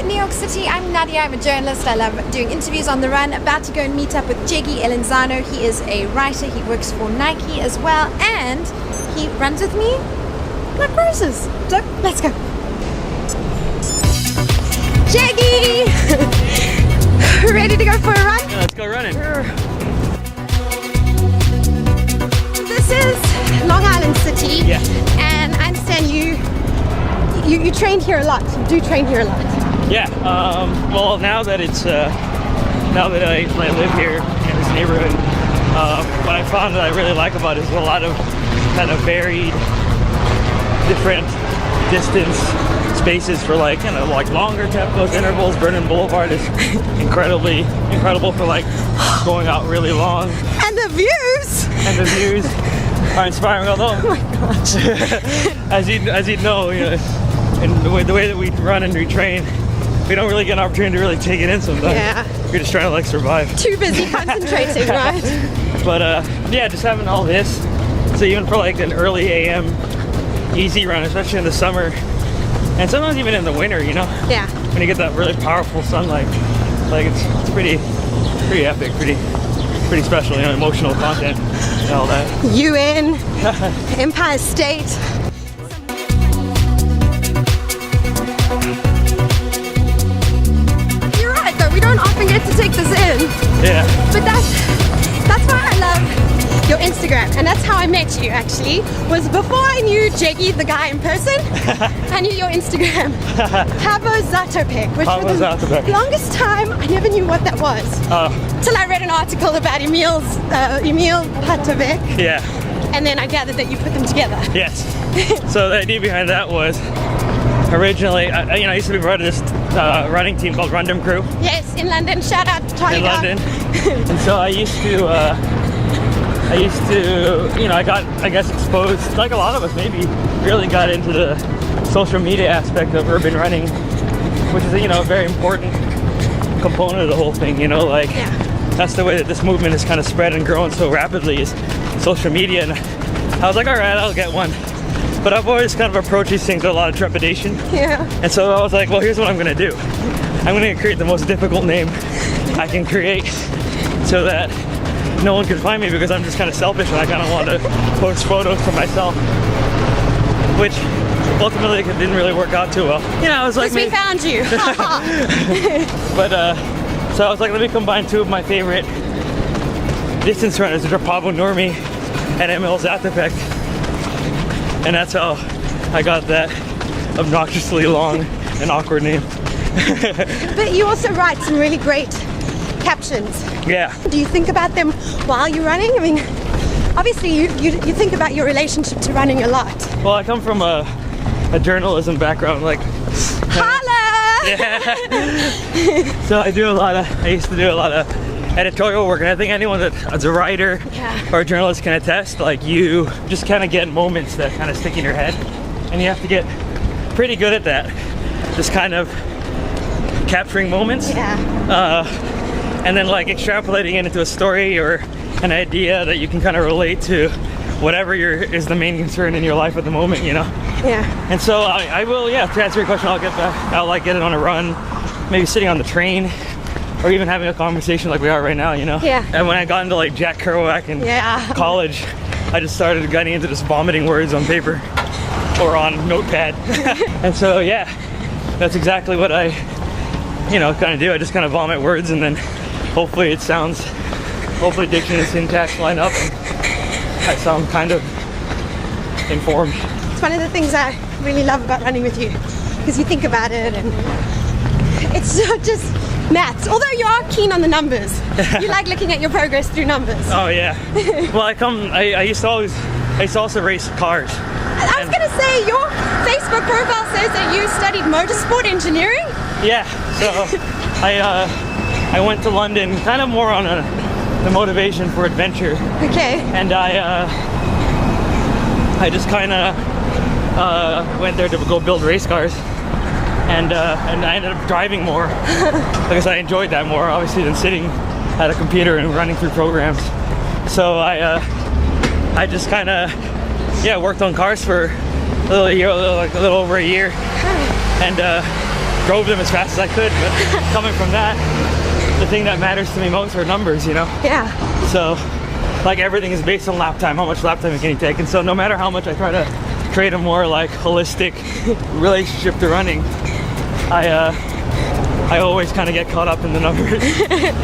New York City. I'm Nadia, I'm a journalist. I love doing interviews on the run. About to go and meet up with Jeggi Elinzano. He is a writer, he works for Nike as well, and he runs with me Black Roses. So, let's go. Jeggi! Ready to go for a run? Yeah, let's go running. This is Long Island City, Yeah. and I understand you trained here a lot. You do train here a lot. Yeah. Well, now that I live here in this neighborhood, what I found that I really like about it is a lot of kind of varied, different distance spaces for like longer tempos, intervals. Vernon Boulevard is incredible for like going out really long. And the views! And the views are inspiring. Although, Oh my gosh. as you know, and the way that we run and we train, we don't really get an opportunity to really take it in sometimes. Yeah. We're just trying to like survive. Too busy concentrating, right? But yeah, just having all this. So even for like an early AM easy run, especially in the summer, and sometimes even in the winter, Yeah. when you get that really powerful sunlight, like it's pretty epic, pretty special, emotional content and all that. UN, Empire State. You're right though, we don't often get to take this in. Yeah. But that's why I love your Instagram, and that's how I met you actually, was before I knew Jeggi, the guy in person, I knew your Instagram. Pavo Zatopek, which Pavo for the Zatopek. longest time, I never knew what that was. Till I read an article about Emil Patovek, Yeah. and then I gathered that you put them together. Yes. So the idea behind that was originally, I used to be part of this running team called Rundum Crew Yes, in London, shout out to Tony. in London, and so I used to, I got, I guess, exposed, like a lot of us maybe, really got into the social media aspect of urban running, which is, a very important component of the whole thing, like, Yeah. that's the way that this movement is kind of spread and growing so rapidly, is social media. And I was like, all right, I'll get one. But I've always kind of approached these things with a lot of trepidation. Yeah. And so I was like, well, here's what I'm gonna do. I'm gonna create the most difficult name I can create so that no one can find me, because I'm just kind of selfish and I kind of want to post photos for myself, which ultimately didn't really work out too well. I was like, Because we found you. but so I was like, let me combine two of my favorite distance runners, which are Pavo Nurmi and Emil Zatopek, and that's how I got that obnoxiously long and awkward name. But you also write some really great captions. Yeah. Do you think about them while you're running? I mean, obviously you think about your relationship to running a lot. Well, I come from a journalism background, like. Holla! Yeah. So I used to do a lot of editorial work, and I think anyone that's a writer or a journalist can attest, like, you just kind of get moments that kind of stick in your head, and you have to get pretty good at that, just kind of capturing moments. Yeah. And then like extrapolating it into a story or an idea that you can kind of relate to whatever is the main concern in your life at the moment, Yeah. And so I will, to answer your question, I'll like get it on a run, maybe sitting on the train, or even having a conversation like we are right now, Yeah. And when I got into like Jack Kerouac in college, I just started getting into just vomiting words on paper or on notepad. And so that's exactly what I kind of do. I just kind of vomit words, and then hopefully diction and syntax line up and I sound kind of informed. It's one of the things I really love about running with you, because you think about it and it's not just maths, although you are keen on the numbers. You like looking at your progress through numbers. Oh yeah. Well, I used to also race cars. I was going to say, your Facebook profile says that you studied motorsport engineering. Yeah, so I went to London kind of more on the motivation for adventure. Okay. And I just kind of went there to go build race cars, and I ended up driving more because I enjoyed that more, obviously, than sitting at a computer and running through programs. So I just kind of worked on cars for a little over a year, and drove them as fast as I could. But coming from that, the thing that matters to me most are numbers, you know? Yeah. So, like, everything is based on lap time, how much lap time can you take? And so no matter how much I try to create a more like holistic relationship to running, I always kind of get caught up in the numbers,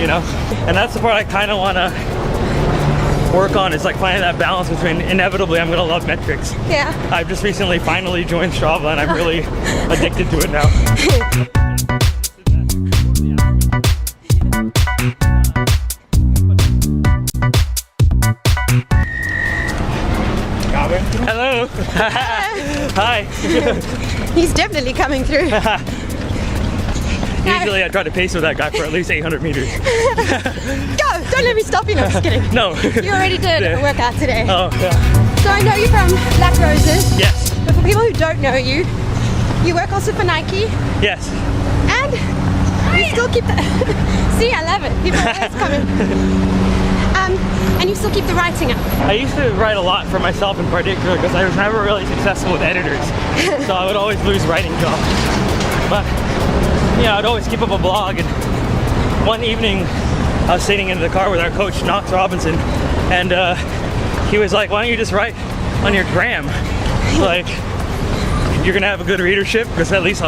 you know? And that's the part I kind of want to work on, is like finding that balance between, inevitably I'm going to love metrics. Yeah. I've just recently finally joined Strava and I'm really addicted to it now. Hello. Hi. He's definitely coming through. Usually I try to pace with that guy for at least 800 meters. Go! Don't let me stop you. No, just kidding. No. You already did a workout today. Oh, yeah. So I know you from Black Roses. Yes. But for people who don't know you, you work also for Nike. Yes. And you still keep the... See, I love it. People are always coming. And you still keep the writing up. I used to write a lot for myself in particular because I was never really successful with editors. So I would always lose writing jobs. But, yeah, I'd always keep up a blog. And one evening, I was sitting in the car with our coach, Knox Robinson, and he was like, why don't you just write on your gram? Like, you're gonna have a good readership, because at least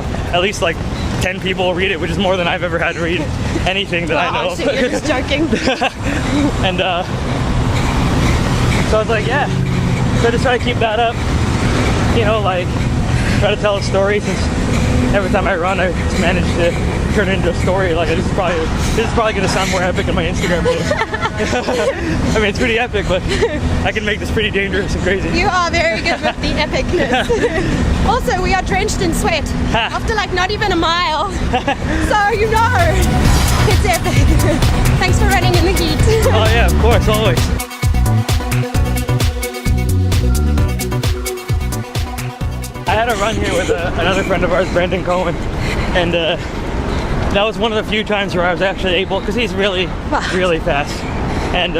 like 10 people will read it, which is more than I've ever had to read anything that I know of. So you're just joking. And so I was like, yeah. So I just try to keep that up, you know, like try to tell a story, since every time I run I just manage to turn it into a story. Like this is probably gonna sound more epic in my Instagram post. I mean, it's pretty epic, but I can make this pretty dangerous and crazy. You are very good with the epicness. Also, we are drenched in sweat after like not even a mile. So you know, it's epic. Thanks for running in the heat. Oh yeah, of course, always. I had a run here with another friend of ours, Brendan Cohen, and that was one of the few times where I was actually able, because he's really fast, and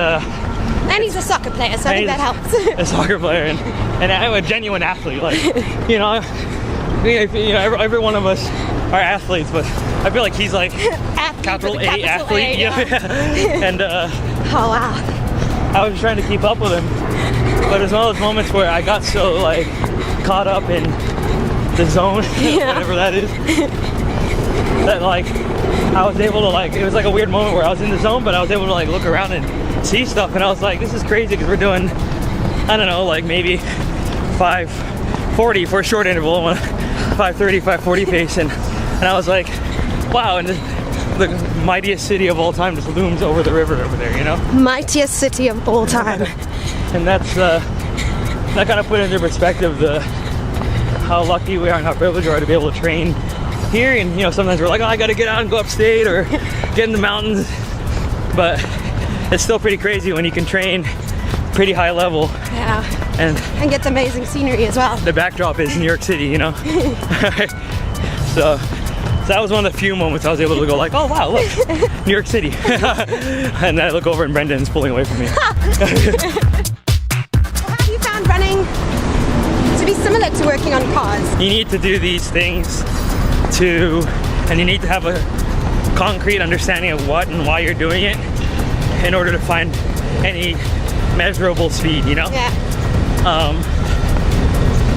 he's a soccer player, so I think that helps. A soccer player, and I'm a genuine athlete. Like, you know, every one of us are athletes, but I feel like he's like capital A athlete. Yeah. And oh wow, I was trying to keep up with him, but it was one of those moments where I got so like caught up in the zone, whatever that is, that like I was able to like, it was like a weird moment where I was in the zone, but I was able to like look around and see stuff, and I was like, this is crazy, because we're doing, I don't know, like maybe 5:40 for a short interval, 5:30, 5:40 pace, and I was like, wow, and the mightiest city of all time just looms over the river over there, you know? Mightiest city of all time. And that's that kind of put into perspective how lucky we are and how privileged we are to be able to train here. And you know, sometimes we're like, oh, I gotta get out and go upstate or get in the mountains, but it's still pretty crazy when you can train pretty high level. Yeah. And get amazing scenery as well. The backdrop is New York City, you know. So that was one of the few moments I was able to go like, oh wow, look, New York City. And I look over and Brendan's pulling away from me. Have you found running to be similar to working on cars? You need to do these things and you need to have a concrete understanding of what and why you're doing it in order to find any measurable speed, you know? Yeah.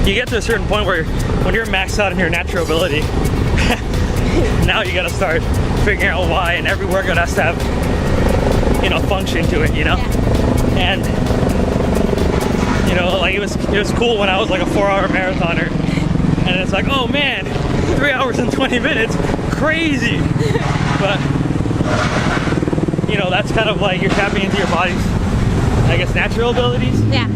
You get to a certain point where when you're maxed out in your natural ability, now you gotta start figuring out why, and every workout has to have, you know, function to it, you know? Yeah. And you know, like it was cool when I was like a 4-hour marathoner, and it's like, oh man, 3 hours and 20 minutes, crazy. But you know, that's kind of like you're tapping into your body's, I guess, natural abilities. Yeah.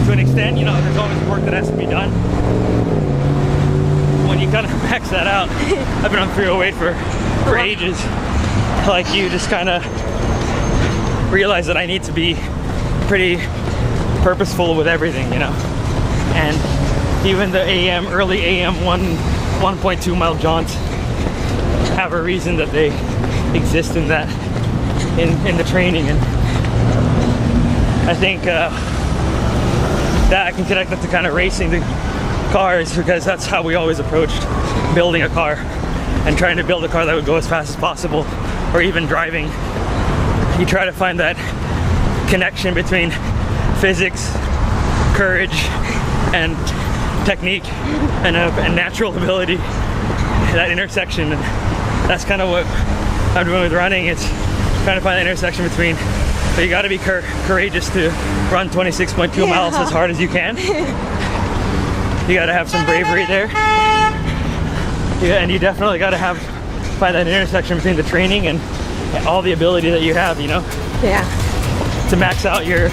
To an extent, you know, there's always work that has to be done. When you kind of max that out, I've been on 308 for ages. Like, you just kind of realize that I need to be pretty purposeful with everything, you know. And even the early AM 1.2 mile jaunts have a reason that they exist in that, in the training. And I think that I can connect that to kind of racing. cars because that's how we always approached building a car and trying to build a car that would go as fast as possible, or even driving. You try to find that connection between physics, courage, and technique, and natural ability. That intersection, that's kind of what I'm doing with running. It's trying to find that intersection between, but you got to be courageous to run 26.2 miles as hard as you can. You got to have some bravery there. Yeah, and you definitely got to find that intersection between the training and all the ability that you have, you know? Yeah. To max out your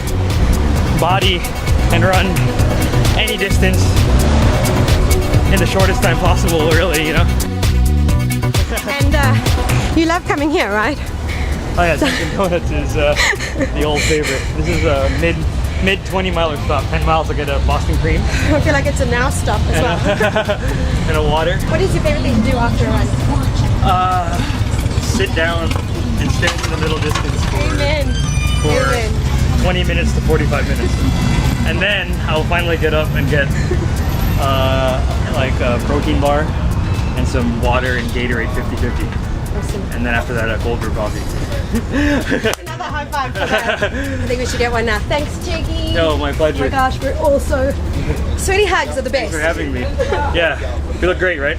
body and run any distance in the shortest time possible, really, you know? And you love coming here, right? Oh yeah, Dunkin' Donuts is the old favorite. This is a mid 20 miler stop. 10 miles, I get a Boston cream. I feel like it's a now stop as well. And a water. What is your favorite thing to do after a run? Sit down and stare into the middle distance Amen. for 20 minutes to 45 minutes. And then I'll finally get up and get like a protein bar and some water and Gatorade 50-50. Awesome. And then after that, a cold brew coffee. Another high five for that. I think we should get one now. Thanks, Jeggi. No, my pleasure. Oh my gosh, we're all so sweaty hugs are the best. Thanks for having me. Yeah, you look great, right?